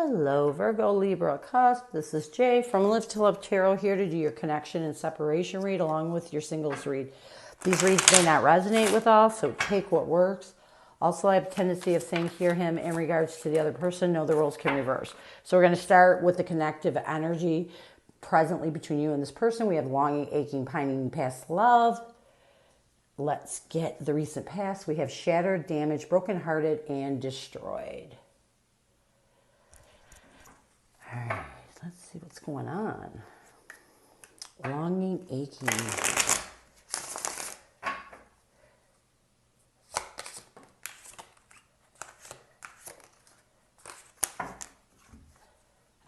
Hello, Virgo Libra Cusp. This is Jay from Live to Love Tarot, here to do your connection and separation read along with your singles read. These reads may not resonate with all, so take what works. Also, I have a tendency of saying hear him in regards to the other person. No, the roles can reverse. So we're going to start with the connective energy presently between you and this person. We have longing, aching, pining, past love. Let's get the recent past. We have shattered, damaged, brokenhearted, and destroyed. All right, let's see what's going on. Longing, aching.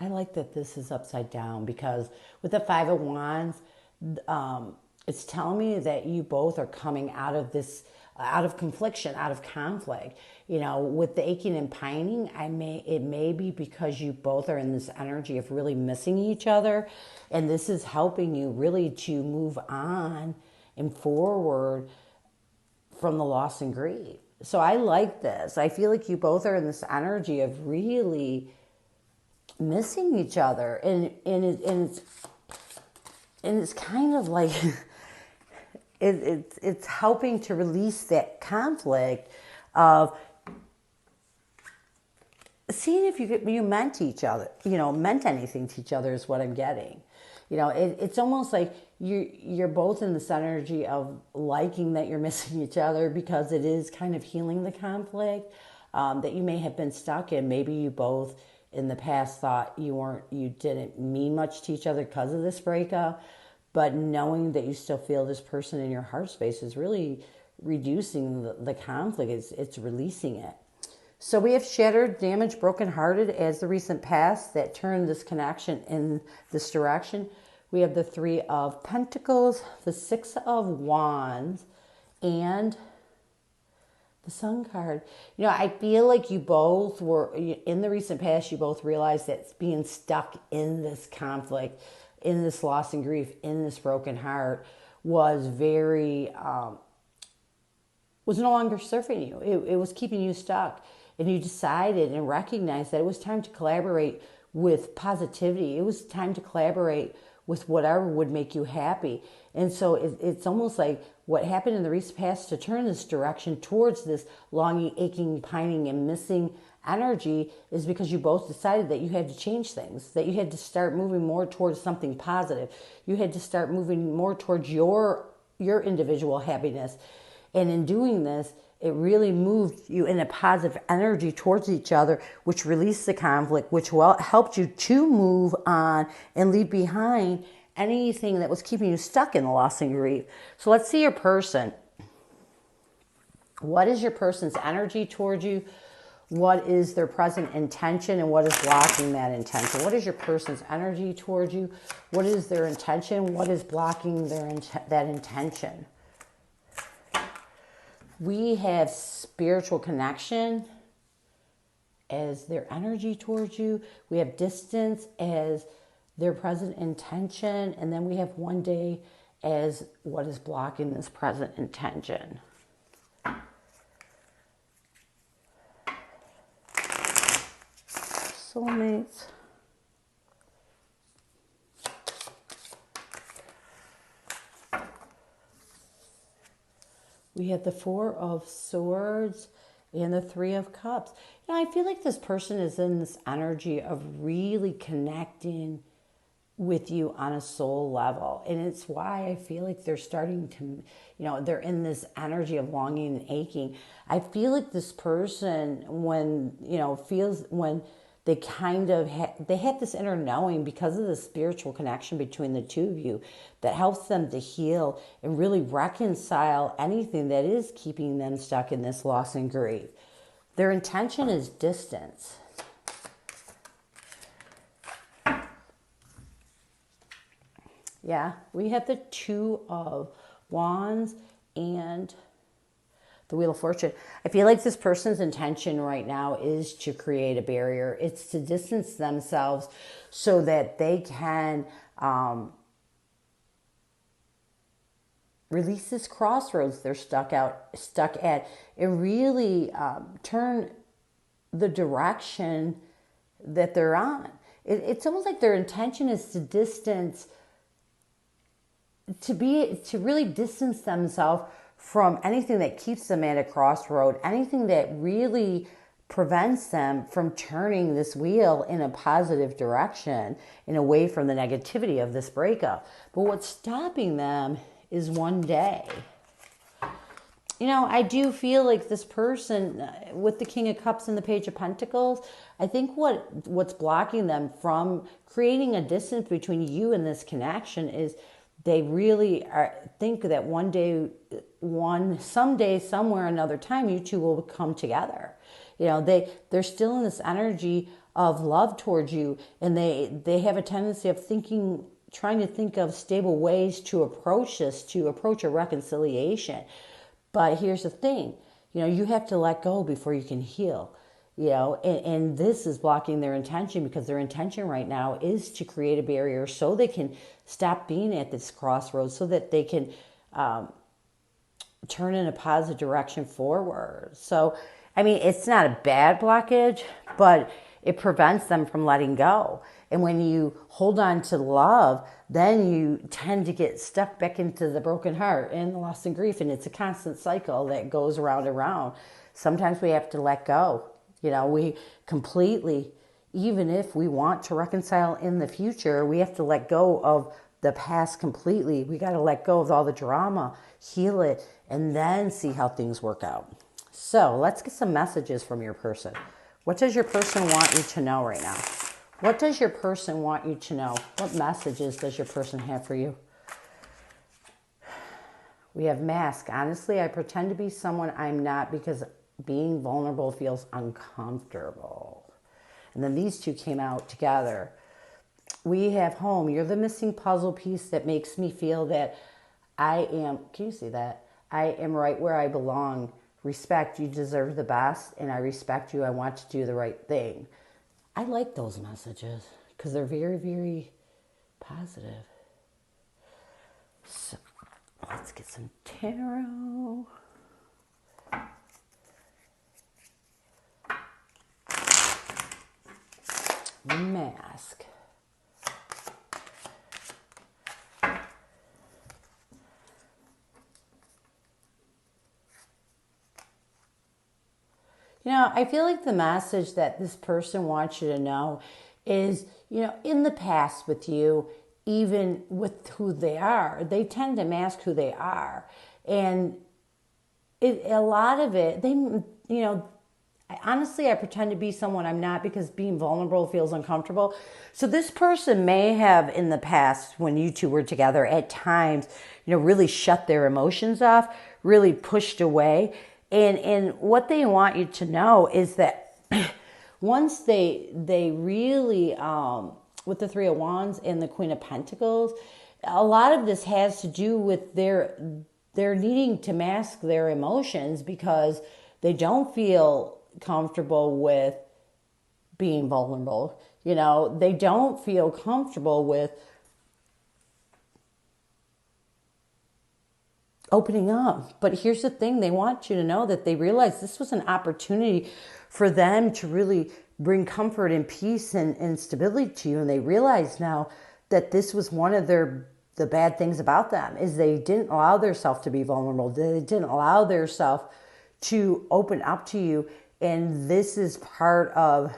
I like that this is upside down because with the Five of Wands, it's telling me that you both are coming out of this, out of confliction, out of conflict. You know, with the aching and pining, it may be because you both are in this energy of really missing each other, and this is helping you really to move on and forward from the loss and grief. So I like this. I feel like you both are in this energy of really missing each other, and it's kind of like it's helping to release that conflict of seeing if you meant each other, meant anything to each other is what I'm getting. It's almost like you're both in this energy of liking that you're missing each other because it is kind of healing the conflict that you may have been stuck in. Maybe you both in the past thought you didn't mean much to each other because of this breakup, but knowing that you still feel this person in your heart space is really reducing the conflict. It's releasing it. So we have shattered, damaged, brokenhearted as the recent past that turned this connection in this direction. We have the Three of Pentacles, the Six of Wands, and the Sun card. I feel like you both were, in the recent past, you both realized that being stuck in this conflict, in this loss and grief, in this broken heart was was no longer serving you. It was keeping you stuck. And you decided and recognized that it was time to collaborate with positivity. It was time to collaborate with whatever would make you happy. And so it's almost like what happened in the recent past to turn this direction towards this longing, aching, pining, and missing energy is because you both decided that you had to change things, that you had to start moving more towards something positive. You had to start moving more towards your individual happiness. And in doing this, it really moved you in a positive energy towards each other, which released the conflict, which helped you to move on and leave behind anything that was keeping you stuck in the loss and grief. So let's see your person. What is your person's energy towards you? What is their present intention, and what is blocking that intention? What is your person's energy towards you? What is their intention? What is blocking that intention? We have spiritual connection as their energy towards you. We have distance as their present intention. And then we have one day as what is blocking this present intention. Soulmates. We have the Four of Swords and the Three of Cups. I feel like this person is in this energy of really connecting with you on a soul level. And it's why I feel like they're starting to, they're in this energy of longing and aching. I feel like this person, when they kind of they have this inner knowing because of the spiritual connection between the two of you that helps them to heal and really reconcile anything that is keeping them stuck in this loss and grief. Their intention is distance. Yeah, we have the Two of Wands and the Wheel of Fortune. I feel like this person's intention right now is to create a barrier. It's to distance themselves so that they can release this crossroads they're stuck at, and really turn the direction that they're on. It's almost like their intention is to distance, to really distance themselves from anything that keeps them at a crossroad, anything that really prevents them from turning this wheel in a positive direction and away from the negativity of this breakup. But what's stopping them is one day. You know, I do feel like this person with the King of Cups and the Page of Pentacles, I think what's blocking them from creating a distance between you and this connection is they really think that someday, somewhere, another time, you two will come together. You know, they're still in this energy of love towards you, and they have a tendency of trying to think of stable ways to approach a reconciliation. But here's the thing, you know, you have to let go before you can heal, you know, and this is blocking their intention, because their intention right now is to create a barrier so they can stop being at this crossroads, so that they can turn in a positive direction forward. So, I mean, it's not a bad blockage, but it prevents them from letting go. And when you hold on to love, then you tend to get stuck back into the broken heart and the loss and grief. And it's a constant cycle that goes around and around. Sometimes we have to let go. You know, we completely, even if we want to reconcile in the future, we have to let go of the past completely. We got to let go of all the drama, heal it, and then see how things work out. So let's get some messages from your person. What does your person want you to know right now? What does your person want you to know? What messages does your person have for you? We have mask. Honestly, I pretend to be someone I'm not because being vulnerable feels uncomfortable. And then these two came out together. We have home. You're the missing puzzle piece that makes me feel that I am, can you see that? I am right where I belong. Respect, you deserve the best, and I respect you. I want to do the right thing. I like those messages because they're very, very positive. So let's get some tarot. Mask. You know, I feel like the message that this person wants you to know is, you know, in the past with you, even with who they are, they tend to mask who they are. And a lot of it, honestly, I pretend to be someone I'm not because being vulnerable feels uncomfortable. So this person may have in the past, when you two were together, at times, you know, really shut their emotions off, really pushed away. And what they want you to know is that once they really, with the Three of Wands and the Queen of Pentacles, a lot of this has to do with their needing to mask their emotions because they don't feel comfortable with being vulnerable. You know, they don't feel comfortable with opening up. But here's the thing, they want you to know that they realize this was an opportunity for them to really bring comfort and peace and stability to you. And they realize now that this was one of the bad things about them is they didn't allow themselves to be vulnerable. They didn't allow themselves to open up to you. And this is part of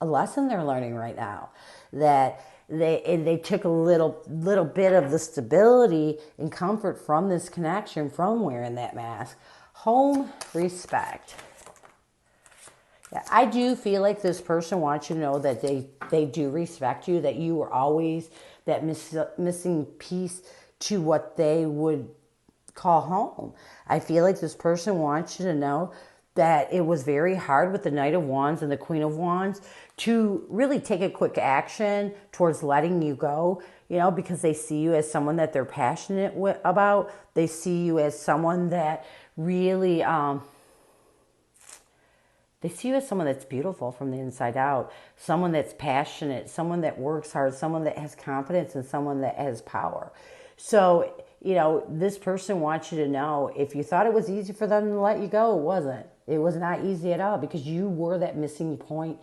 a lesson they're learning right now, that they took a little bit of the stability and comfort from this connection from wearing that mask. Home, respect. Yeah, I do feel like this person wants you to know that they do respect you, that you were always that missing piece to what they would call home. I feel like this person wants you to know that it was very hard with the Knight of Wands and the Queen of Wands to really take a quick action towards letting you go, you know, because they see you as someone that they're passionate about. They see you as someone that really, they see you as someone that's beautiful from the inside out, someone that's passionate, someone that works hard, someone that has confidence, and someone that has power. So, you know, this person wants you to know, if you thought it was easy for them to let you go, it wasn't. It was not easy at all because you were that missing point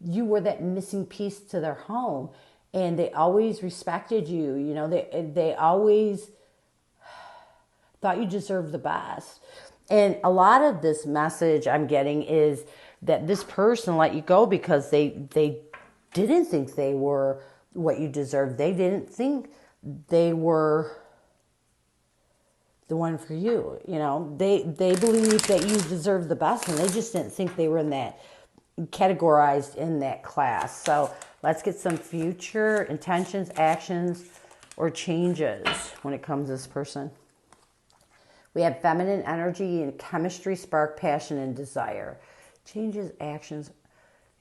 you were that missing piece to their home, and they always respected you. You know, they always thought you deserved the best. And a lot of this message I'm getting is that this person let you go because they didn't think they were what you deserved. They didn't think they were the one for you. You know, they believed that you deserved the best, and they just didn't think they were in that, categorized in that class. So let's get some future intentions, actions, or changes when it comes to this person. We have feminine energy and chemistry, spark, passion, and desire. Changes, actions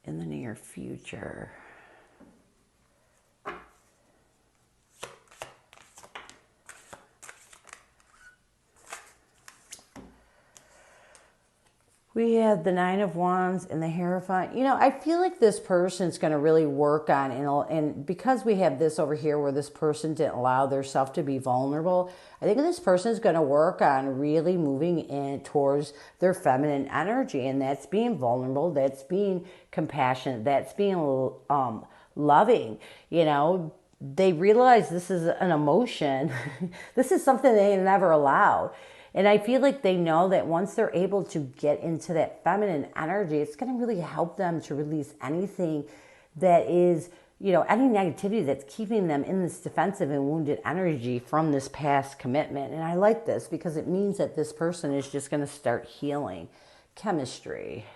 in the near future. We have the Nine of Wands and the Hierophant. You know, I feel like this person's going to really work on, and because we have this over here where this person didn't allow themselves to be vulnerable, I think this person is going to work on really moving in towards their feminine energy, and that's being vulnerable, that's being compassionate, that's being loving. You know, they realize this is an emotion. This is something they never allowed. And I feel like they know that once they're able to get into that feminine energy, it's going to really help them to release anything that is, you know, any negativity that's keeping them in this defensive and wounded energy from this past commitment. And I like this because it means that this person is just going to start healing. Chemistry.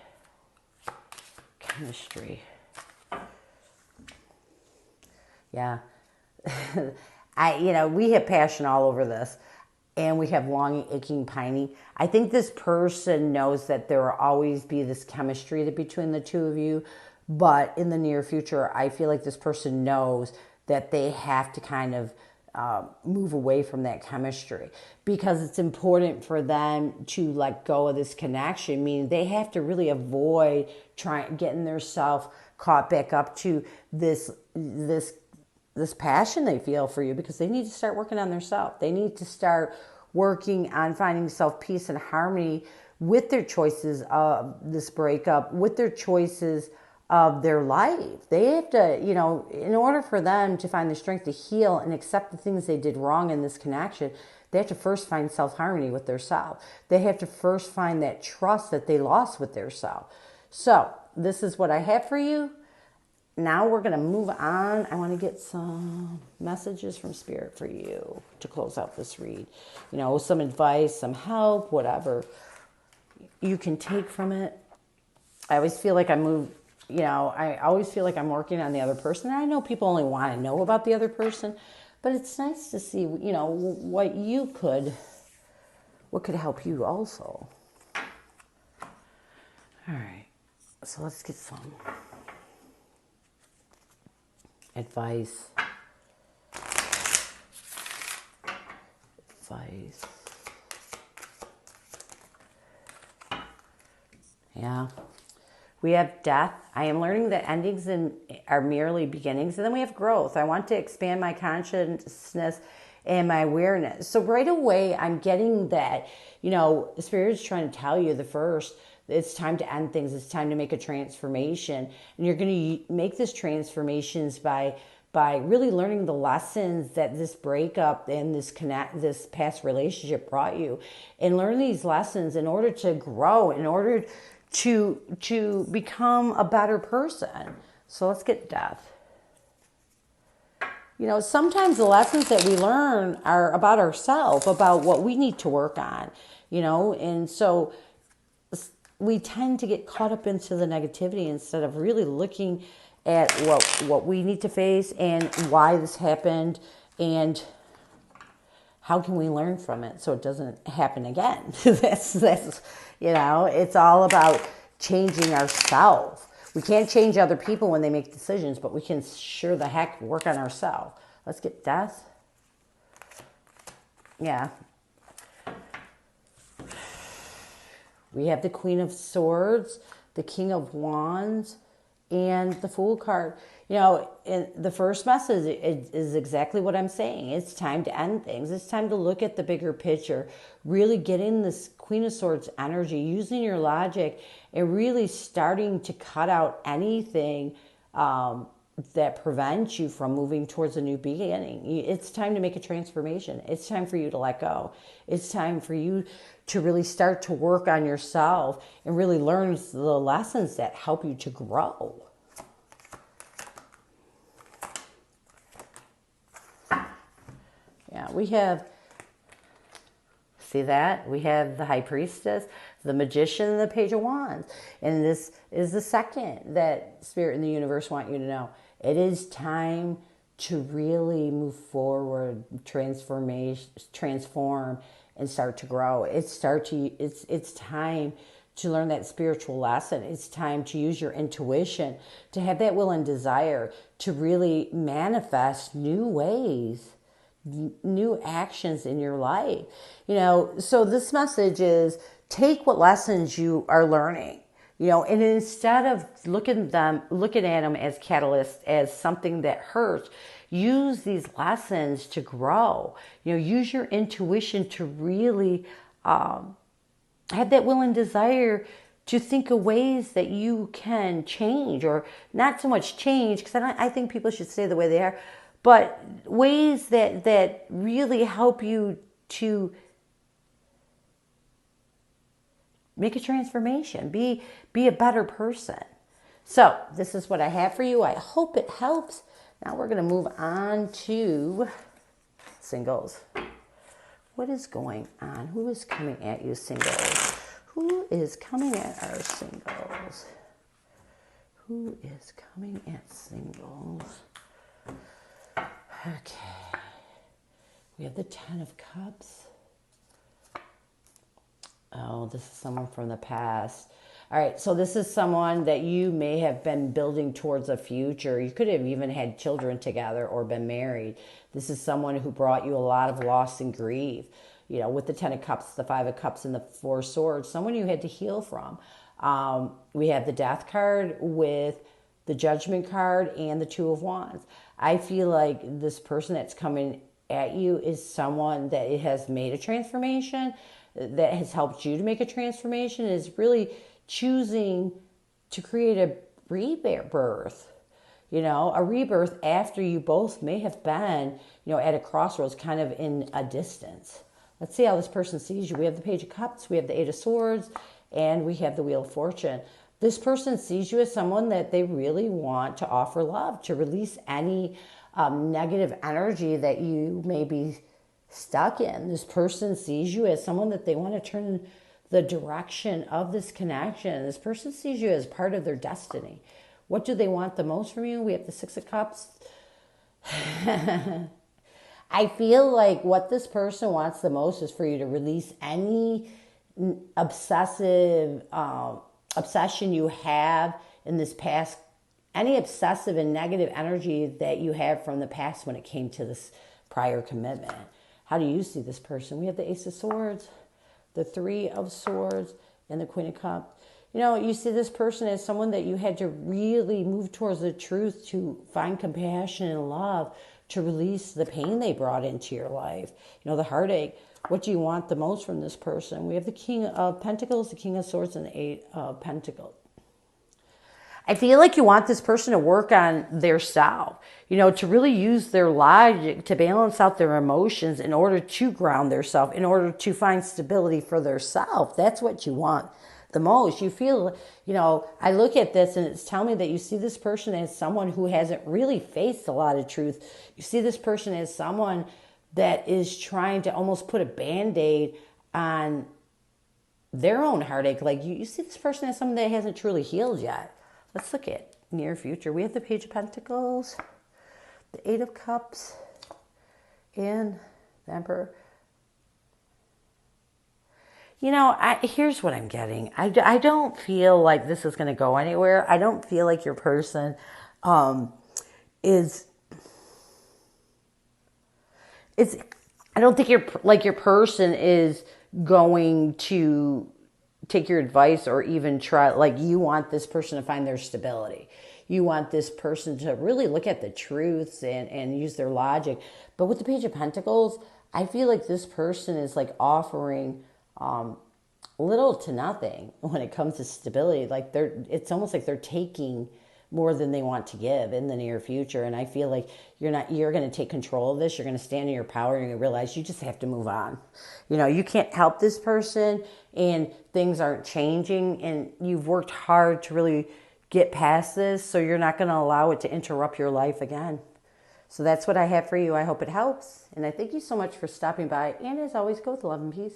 Yeah. We have passion all over this. And we have longing, aching, pining. I think this person knows that there will always be this chemistry between the two of you. But in the near future, I feel like this person knows that they have to kind of move away from that chemistry. Because it's important for them to let go of this connection. Meaning they have to really avoid getting themselves caught back up to this passion they feel for you, because they need to start working on themselves. They need to start working on finding self-peace and harmony with their choices of this breakup, with their choices of their life. They have to, you know, in order for them to find the strength to heal and accept the things they did wrong in this connection, they have to first find self-harmony with their self. They have to first find that trust that they lost with their self. So this is what I have for you. Now we're going to move on. I want to get some messages from Spirit for you to close out this read. You know, some advice, some help, whatever you can take from it. I always feel like I always feel like I'm working on the other person. And I know people only want to know about the other person, but it's nice to see, you know, what could help you also. All right. So let's get some advice. Yeah. We have death. I am learning that endings are merely beginnings. And then we have growth. I want to expand my consciousness and my awareness. So right away, I'm getting that, you know, Spirit is trying to tell you it's time to end things. It's time to make a transformation. And you're going to make this transformations by really learning the lessons that this breakup and this past relationship brought you. And learn these lessons in order to grow, in order to become a better person. So let's get death. You know, sometimes the lessons that we learn are about ourselves, about what we need to work on, you know, and so we tend to get caught up into the negativity instead of really looking at what we need to face and why this happened and how can we learn from it so it doesn't happen again. That's you know, it's all about changing ourselves. We can't change other people when they make decisions, but we can sure the heck work on ourselves. Let's get death. Yeah. We have the Queen of Swords, the King of Wands, and the Fool card. You know, the first message is exactly what I'm saying. It's time to end things. It's time to look at the bigger picture, really get in this Queen of Swords energy, using your logic, and really starting to cut out anything that prevents you from moving towards a new beginning. It's time to make a transformation. It's time for you to let go. It's time for you to really start to work on yourself and really learn the lessons that help you to grow. Yeah, we have, see that? We have the High Priestess, the Magician, and the Page of Wands. And this is the second that Spirit and the universe want you to know. It is time to really move forward, transform, and start to grow. It's time to learn that spiritual lesson. It's time to use your intuition, to have that will and desire to really manifest new ways, new actions in your life. You know, so this message is take what lessons you are learning, you know, and instead of looking at them as catalysts, as something that hurts, use these lessons to grow. You know, use your intuition to really have that will and desire to think of ways that you can change, or not so much change, because I think people should stay the way they are, but ways that really help you to make a transformation, be a better person. So this is what I have for you. I hope it helps. Now we're going to move on to singles. What is going on? Who is coming at you, singles? Who is coming at our singles? Who is coming at singles? Okay. We have the Ten of Cups. Oh, this is someone from the past. All right, so this is someone that you may have been building towards a future. You could have even had children together or been married. This is someone who brought you a lot of loss and grief. You know, with the Ten of Cups, the Five of Cups, and the Four of Swords, someone you had to heal from. We have the Death card with the Judgment card and the Two of Wands. I feel like this person that's coming at you is someone that it has made a transformation, that has helped you to make a transformation, is really choosing to create a rebirth, you know, a rebirth after you both may have been, you know, at a crossroads, kind of in a distance. Let's see how this person sees you. We have the Page of Cups, we have the Eight of Swords, and we have the Wheel of Fortune. This person sees you as someone that they really want to offer love, to release any negative energy that you may be stuck in. This person sees you as someone that they want to turn the direction of this connection. This person sees you as part of their destiny. What do they want the most from you? We have the Six of Cups. I feel like what this person wants the most is for you to release any obsession you have in this past, any obsessive and negative energy that you have from the past when it came to this prior commitment. How do you see this person? We have the Ace of Swords, the Three of Swords, and the Queen of Cups. You know, you see this person as someone that you had to really move towards the truth, to find compassion and love, to release the pain they brought into your life. You know, the heartache. What do you want the most from this person? We have the King of Pentacles, the King of Swords, and the Eight of Pentacles. I feel like you want this person to work on their self, you know, to really use their logic to balance out their emotions in order to ground their self, in order to find stability for their self. That's what you want the most. You feel, you know, I look at this and it's telling me that you see this person as someone who hasn't really faced a lot of truth. You see this person as someone that is trying to almost put a Band-Aid on their own heartache. Like you see this person as someone that hasn't truly healed yet. Let's look at near future. We have the Page of Pentacles, the Eight of Cups, and the Emperor. You know, here's what I'm getting. I don't feel like this is going to go anywhere. I don't feel like your person is... I don't think your person is going to take your advice or even try, like you want this person to find their stability. you want this person to really look at the truths and use their logic. But with the Page of Pentacles, I feel like this person is like offering little to nothing when it comes to stability. Like it's almost like they're taking more than they want to give in the near future. And I feel like you're going to take control of this. You're going to stand in your power. You're going to realize you just have to move on. You know, you can't help this person and things aren't changing, and you've worked hard to really get past this. So you're not going to allow it to interrupt your life again. So that's what I have for you. I hope it helps. And I thank you so much for stopping by. And as always, go with love and peace.